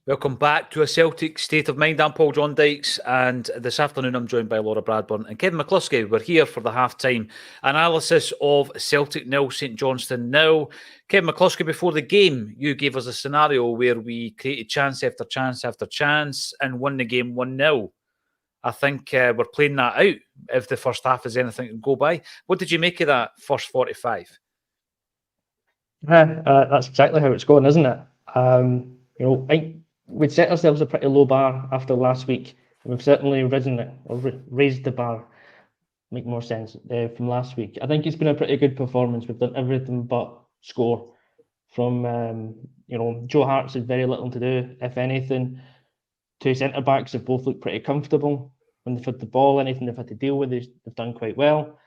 Welcome back to A Celtic State of Mind. I'm Paul John Dykes, and this afternoon I'm joined by Laura Bradburn and Kevin McCluskey. We're here for the half-time analysis of Celtic 0, St Johnstone 0. Kevin McCluskey, before the game, you gave us a scenario where we created chance after chance after chance and won the game 1-0. I think we're playing that out if the first half is anything to go by. What did you make of that first 45? That's exactly how it's going, isn't it? I think we'd set ourselves a pretty low bar after last week. We've certainly risen it, or raised the bar, make more sense, from last week. I think it's been a pretty good performance. We've done everything but score. From, Joe Hart's had very little to do, if anything. Two centre-backs have both looked pretty comfortable. When they've had the ball, anything they've had to deal with, they've done quite well.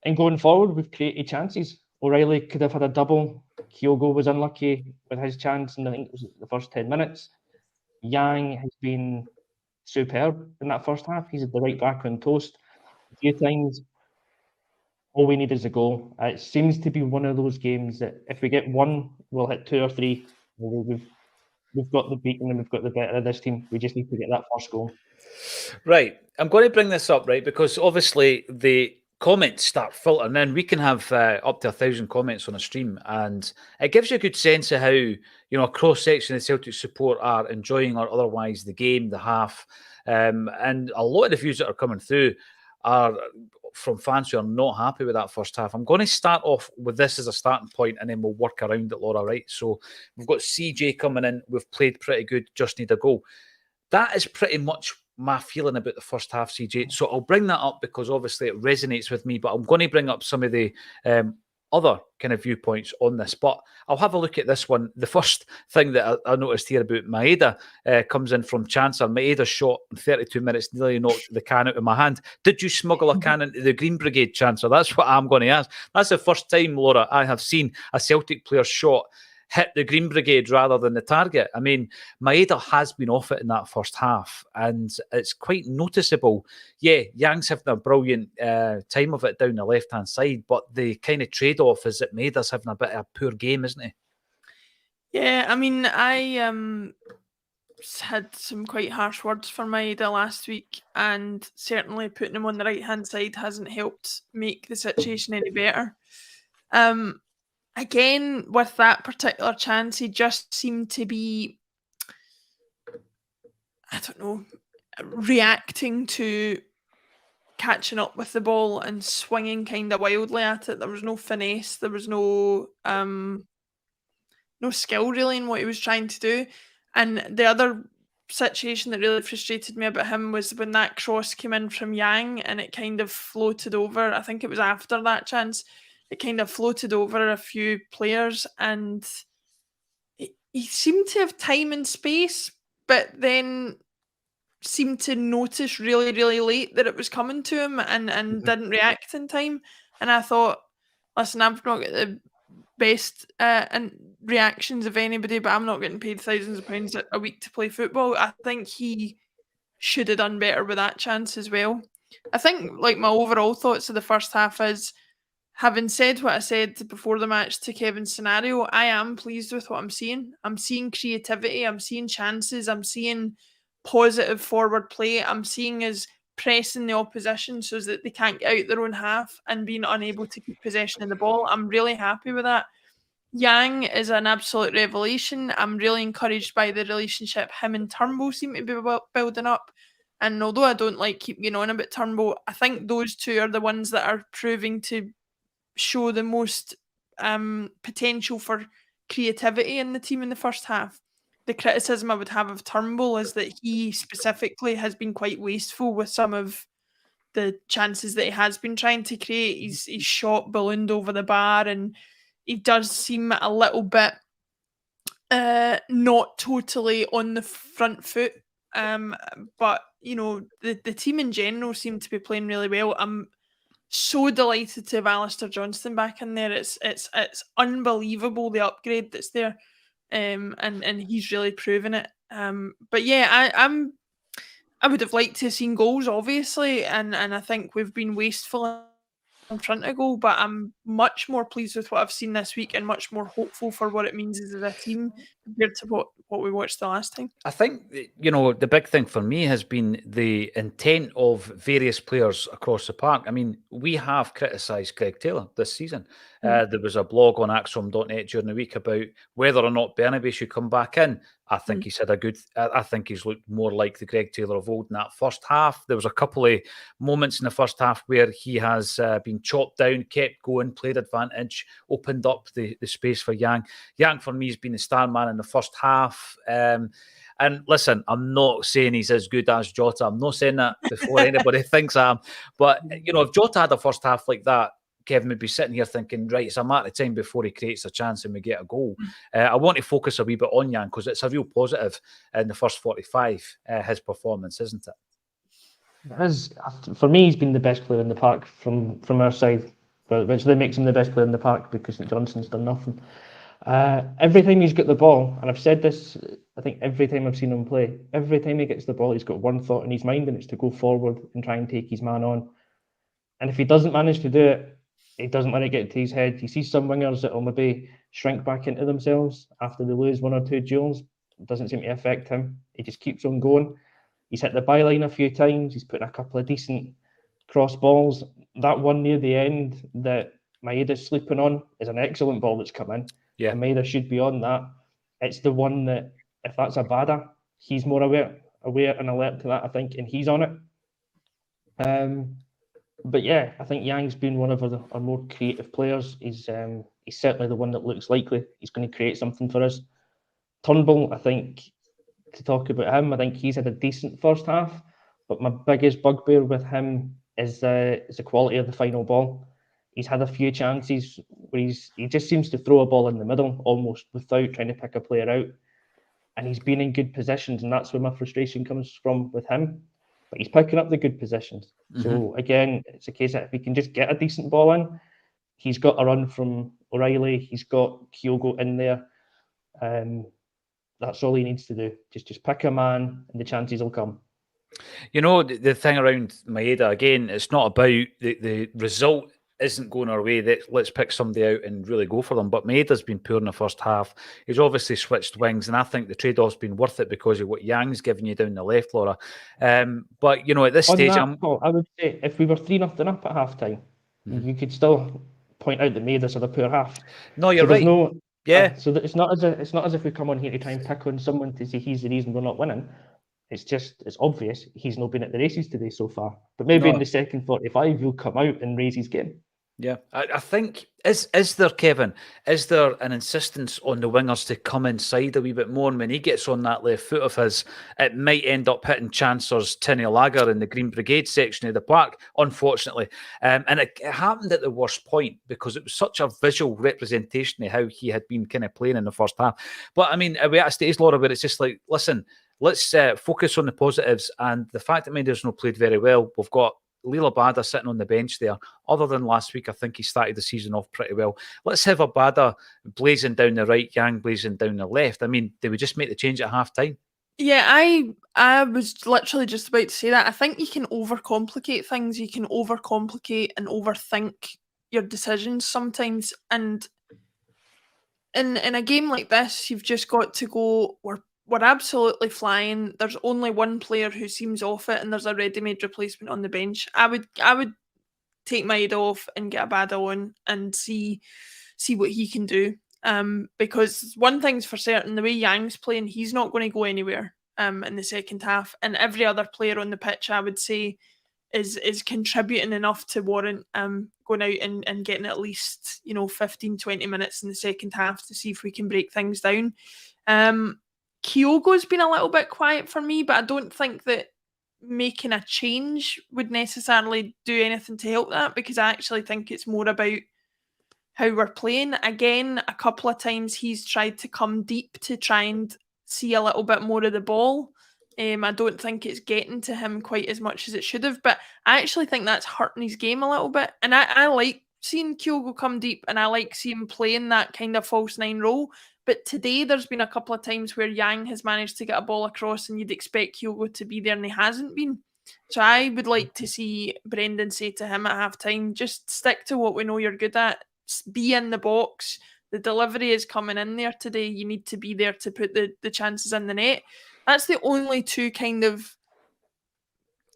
And going forward, we've created chances. O'Reilly could have had a double. Kyogo was unlucky with his chance, and I think it was the first 10 minutes. Yang has been superb in that first half. He's at the right back on toast a few times. All we need is a goal. It seems to be one of those games that if we get one, we'll hit two or three. We've got the beating and we've got the better of this team. We just need to get that first goal. Right. I'm going to bring this up, right, because obviously the comments start filtering in. We can have up to 1,000 comments on a stream, and it gives you a good sense of how, a cross-section of Celtic support are enjoying or otherwise the game, the half. And a lot of the views that are coming through are from fans who are not happy with that first half. I'm going to start off with this as a starting point, and then we'll work around it, Laura, right? So we've got CJ coming in. We've played pretty good, just need a goal. That is pretty much my feeling about the first half, CJ. So I'll bring that up because obviously it resonates with me, but I'm going to bring up some of the other kind of viewpoints on this. But I'll have a look at this one. The first thing that I noticed here about Maeda comes in from Chancellor. Maeda's shot in 32 minutes nearly knocked the can out of my hand. Did you smuggle a can into the Green Brigade, Chancellor? That's what I'm going to ask. That's the first time, Laura, I have seen a Celtic player shot hit the Green Brigade rather than the target. I mean, Maeda has been off it in that first half, and it's quite noticeable. Yeah, Yang's having a brilliant time of it down the left-hand side, but the kind of trade-off is that Maeda's having a bit of a poor game, isn't he? Yeah, I mean, I had some quite harsh words for Maeda last week, and certainly putting him on the right-hand side hasn't helped make the situation any better. Again, with that particular chance, he just seemed to be, I don't know, reacting to catching up with the ball and swinging kind of wildly at it. There was no finesse. There was no skill really in what he was trying to do. And the other situation that really frustrated me about him was when that cross came in from Yang and it kind of floated over. I think it was after that chance. It kind of floated over a few players, and he seemed to have time and space, but then seemed to notice really, really late that it was coming to him and didn't react in time. And I thought, listen, I've not got the best reactions of anybody, but I'm not getting paid thousands of pounds a week to play football. I think he should have done better with that chance as well. I think, like, my overall thoughts of the first half is, having said what I said before the match to Kevin's scenario, I am pleased with what I'm seeing. I'm seeing creativity, I'm seeing chances, I'm seeing positive forward play. I'm seeing us pressing the opposition so that they can't get out their own half and being unable to keep possession of the ball. I'm really happy with that. Yang is an absolute revelation. I'm really encouraged by the relationship him and Turnbull seem to be building up. And although I don't like keep going on about Turnbull, I think those two are the ones that are proving to show the most potential for creativity in the team in the first half. The criticism I would have of Turnbull is that he specifically has been quite wasteful with some of the chances that he has been trying to create. He's shot ballooned over the bar, and he does seem a little bit not totally on the front foot. But, the team in general seem to be playing really well. I'm so delighted to have Alistair Johnstone back in there. It's unbelievable the upgrade that's there, and he's really proven it. But yeah, I would have liked to have seen goals, obviously, and I think we've been wasteful in front of goal, but I'm much more pleased with what I've seen this week and much more hopeful for what it means as a team compared to what we watched the last time. I think, the big thing for me has been the intent of various players across the park. I mean, we have criticised Greg Taylor this season. There was a blog on Acsom.net during the week about whether or not Bernabe should come back in. I think he's had I think he's looked more like the Greg Taylor of old in that first half. There was a couple of moments in the first half where he has been chopped down, kept going, played advantage, opened up the space for Yang. Yang, for me, has been the star man in the first half. And listen, I'm not saying he's as good as Jota. I'm not saying that before anybody thinks I am. But, if Jota had a first half like that, Kevin would be sitting here thinking, right, it's a matter of time before he creates a chance and we get a goal. I want to focus a wee bit on Yang because it's a real positive in the first 45, his performance, isn't it? For me, he's been the best player in the park from our side, which then makes him the best player in the park because St Johnston's done nothing. Every time he's got the ball, and I've said this, I think every time I've seen him play, every time he gets the ball, he's got one thought in his mind, and it's to go forward and try and take his man on. And if he doesn't manage to do it, he doesn't let it get to his head. You see some wingers that will maybe shrink back into themselves after they lose one or two duels. It doesn't seem to affect him. He just keeps on going. He's hit the byline a few times. He's put in a couple of decent cross balls. That one near the end that Maeda's sleeping on is an excellent ball that's come in. Yeah. And Maeda should be on that. It's the one that, if that's a Bada, he's more aware and alert to that, I think, and he's on it. But yeah, I think Yang's been one of our more creative players. He's certainly the one that looks likely he's going to create something for us. Turnbull, I think, to talk about him, I think he's had a decent first half, but my biggest bugbear with him is the quality of the final ball. He's had a few chances where he just seems to throw a ball in the middle almost without trying to pick a player out. And he's been in good positions, and that's where my frustration comes from with him. But he's picking up the good positions. So again, it's a case that if he can just get a decent ball in, he's got a run from O'Reilly, he's got Kyogo in there. That's all he needs to do. Just pick a man and the chances will come. The thing around Maeda, again, it's not about the result isn't going our way. Let's pick somebody out and really go for them. But Maeda's been poor in the first half. He's obviously switched wings, and I think the trade-off's been worth it because of what Yang's giving you down the left, Laura. But, at this stage... I would say if we were 3-0 up at half-time, you could still point out that Maeda's had a poor half. No, you're right. So it's not as if we come on here to try and pick on someone to say he's the reason we're not winning. It's obvious he's not been at the races today so far. But maybe in the second 45 he'll come out and raise his game. Yeah, I think, is there, Kevin, is there an insistence on the wingers to come inside a wee bit more? And when he gets on that left foot of his, it might end up hitting Chancellor's Tinny Lager in the Green Brigade section of the park, unfortunately. And it happened at the worst point because it was such a visual representation of how he had been kind of playing in the first half. But, I mean, we're at a stage, Laura, where it's just like, listen, let's focus on the positives. And the fact that Maeda's not played very well, we've got Lila Bada sitting on the bench there. Other than last week, I think he started the season off pretty well. Let's have a Bada blazing down the right, Yang blazing down the left. I mean, did we just make the change at half time? Yeah, I was literally just about to say that. I think you can overcomplicate things. You can overcomplicate and overthink your decisions sometimes. And in a game like this, you've just got to go, we're absolutely flying. There's only one player who seems off it, and there's a ready-made replacement on the bench. I would take Maeda off and get a Bada on and see what he can do. Because one thing's for certain, the way Yang's playing, he's not going to go anywhere in the second half. And every other player on the pitch, I would say, is contributing enough to warrant going out and getting at least 15, 20 minutes in the second half to see if we can break things down. Kyogo's been a little bit quiet for me, but I don't think that making a change would necessarily do anything to help that, because I actually think it's more about how we're playing. Again, a couple of times he's tried to come deep to try and see a little bit more of the ball. I don't think it's getting to him quite as much as it should have, but I actually think that's hurting his game a little bit. And I like seeing Kyogo come deep, and I like seeing him playing that kind of false nine role. But today there's been a couple of times where Yang has managed to get a ball across and you'd expect Kyogo to be there and he hasn't been. So I would like to see Brendan say to him at half-time, just stick to what we know you're good at, be in the box. The delivery is coming in there today. You need to be there to put the chances in the net. That's the only two kind of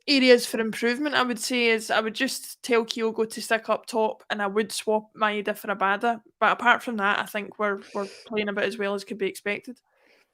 areas for improvement, I would say, is I would just tell Kyogo to stick up top and I would swap Maeda for Abada. But apart from that, I think we're playing about as well as could be expected.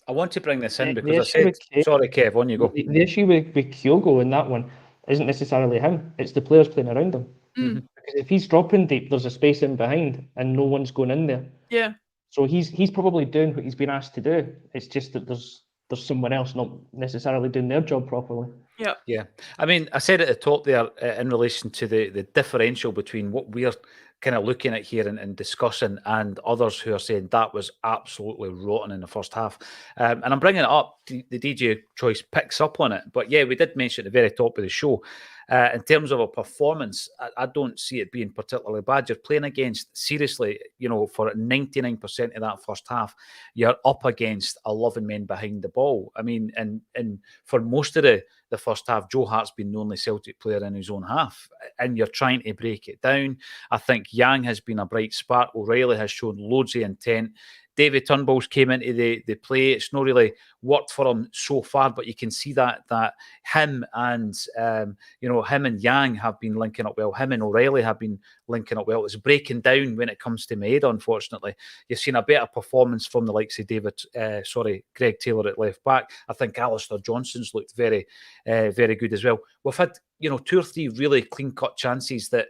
I want to bring this in The because I issue said, with Kev- sorry, Kev, on you go. The issue with Kyogo in that one isn't necessarily him, it's the players playing around him. Mm. Because if he's dropping deep, there's a space in behind and no one's going in there. Yeah. So he's probably doing what he's been asked to do. It's just that there's someone else not necessarily doing their job properly. Yeah. Yeah. I mean, I said at the top there in relation to the differential between what we're kind of looking at here and discussing and others who are saying that was absolutely rotten in the first half. And I'm bringing it up. The DJ choice picks up on it. But yeah, we did mention at the very top of the show, in terms of a performance, I don't see it being particularly bad. You're playing against, seriously, for 99% of that first half, you're up against 11 men behind the ball. I mean, and for most of the first half, Joe Hart's been the only Celtic player in his own half, and you're trying to break it down. I think Yang has been a bright spark. O'Reilly has shown loads of intent. David Turnbull's came into the play. It's not really worked for him so far, but you can see that him and him and Yang have been linking up well. Him and O'Reilly have been linking up well. It's breaking down when it comes to Maeda, unfortunately. You've seen a better performance from the likes of Greg Taylor at left back. I think Alistair Johnston's looked very, very good as well. We've had, 2 or 3 really clean-cut chances that,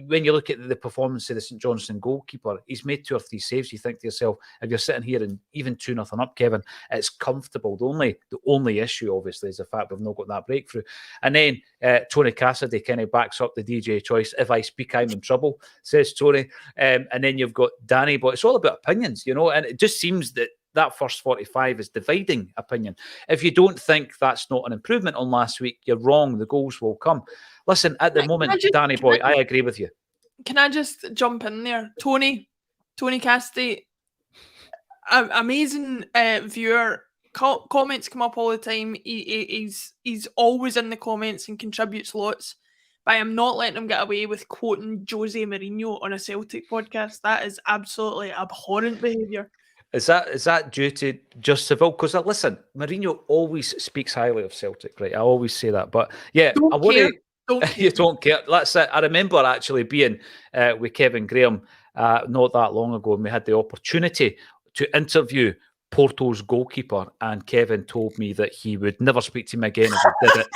when you look at the performance of the St Johnstone goalkeeper, he's made 2 or 3 saves. You think to yourself, if you're sitting here and even 2-0 up, Kevin, it's comfortable. The only issue, obviously, is the fact we've not got that breakthrough. And then Tony Cassidy kind of backs up the DJ choice. If I speak, I'm in trouble, says Tony. And then you've got Danny, but it's all about opinions, and it just seems that first 45 is dividing opinion. If you don't think that's not an improvement on last week, you're wrong. The goals will come. Listen, at the moment, Danny boy, I agree with you. Can I just jump in there? Tony Cassidy, amazing viewer. Comments come up all the time. He's always in the comments and contributes lots. But I am not letting him get away with quoting Jose Mourinho on a Celtic podcast. That is absolutely abhorrent behaviour. Is that due to just Seville? Because listen, Mourinho always speaks highly of Celtic, right? I always say that. But yeah, I want to. You don't care. That's it. I remember actually being with Kevin Graham not that long ago, and we had the opportunity to interview Porto's goalkeeper, and Kevin told me that he would never speak to him again if he did it.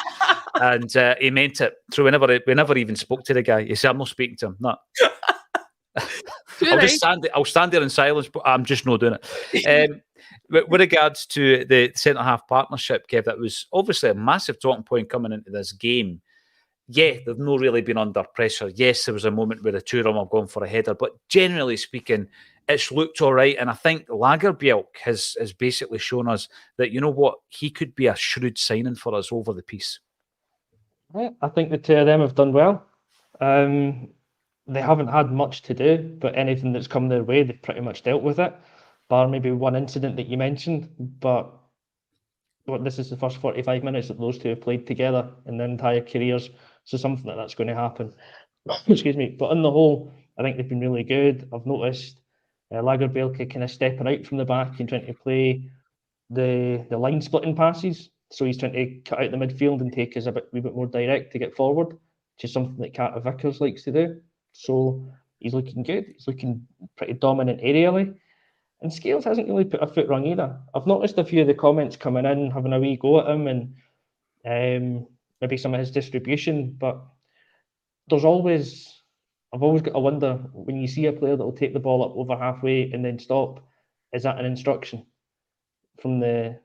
And he meant it. So we never even spoke to the guy. He said, I'm not speaking to him. No. I'll stand there in silence, but I'm just not doing it. With regards to the centre-half partnership, Kev, that was obviously a massive talking point coming into this game. Yeah, they've not really been under pressure. Yes, there was a moment where the two of them have gone for a header, but generally speaking, it's looked all right. And I think Lagerbielke has basically shown us that, you know what, he could be a shrewd signing for us over the piece. I think the two of them have done well. They haven't had much to do, but anything that's come their way, they've pretty much dealt with it, bar maybe one incident that you mentioned. But this is the first 45 minutes that those two have played together in their entire careers, so something that's going to happen. Excuse me. But on the whole, I think they've been really good. I've noticed Lagerbielke kind of stepping out from the back and trying to play the line splitting passes. So he's trying to cut out the midfield and take us a wee bit more direct to get forward, which is something that Carter Vickers likes to do. So he's looking good. He's looking pretty dominant aerially. And Scales hasn't really put a foot wrong either. I've noticed a few of the comments coming in, having a wee go at him and maybe some of his distribution, but I've always got to wonder, when you see a player that will take the ball up over halfway and then stop, is that an instruction from the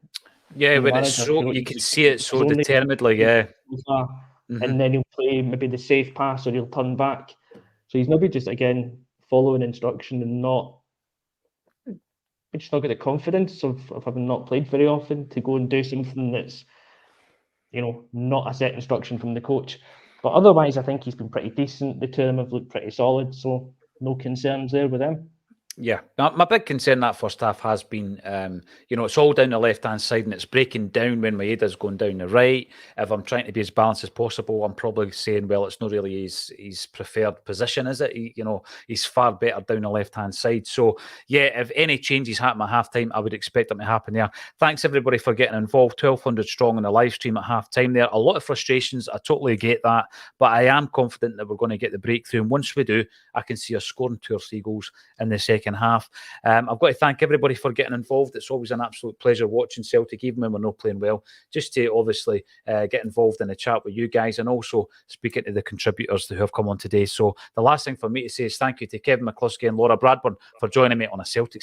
when manager? It's so you can see it so determinedly, yeah. And then he'll play maybe the safe pass or he'll turn back. So he's maybe just again following instruction and just not got the confidence of having not played very often to go and do something that's, not a set instruction from the coach. But otherwise, I think he's been pretty decent. The two of them have looked pretty solid, so no concerns there with him. Yeah, my big concern that first half has been, it's all down the left-hand side and it's breaking down when Maeda's going down the right. If I'm trying to be as balanced as possible, I'm probably saying, well, it's not really his preferred position, is it? He's far better down the left-hand side. So, yeah, if any changes happen at half-time, I would expect them to happen there. Thanks, everybody, for getting involved. 1,200 strong in the live stream at half-time there. A lot of frustrations. I totally get that. But I am confident that we're going to get the breakthrough. And once we do, I can see us scoring 2 or 3 goals in the second half. I've got to thank everybody for getting involved. It's always an absolute pleasure watching Celtic, even when we're not playing well, just to obviously get involved in the chat with you guys and also speaking to the contributors who have come on today. So the last thing for me to say is thank you to Kevin McCluskey and Laura Bradburn for joining me on a Celtic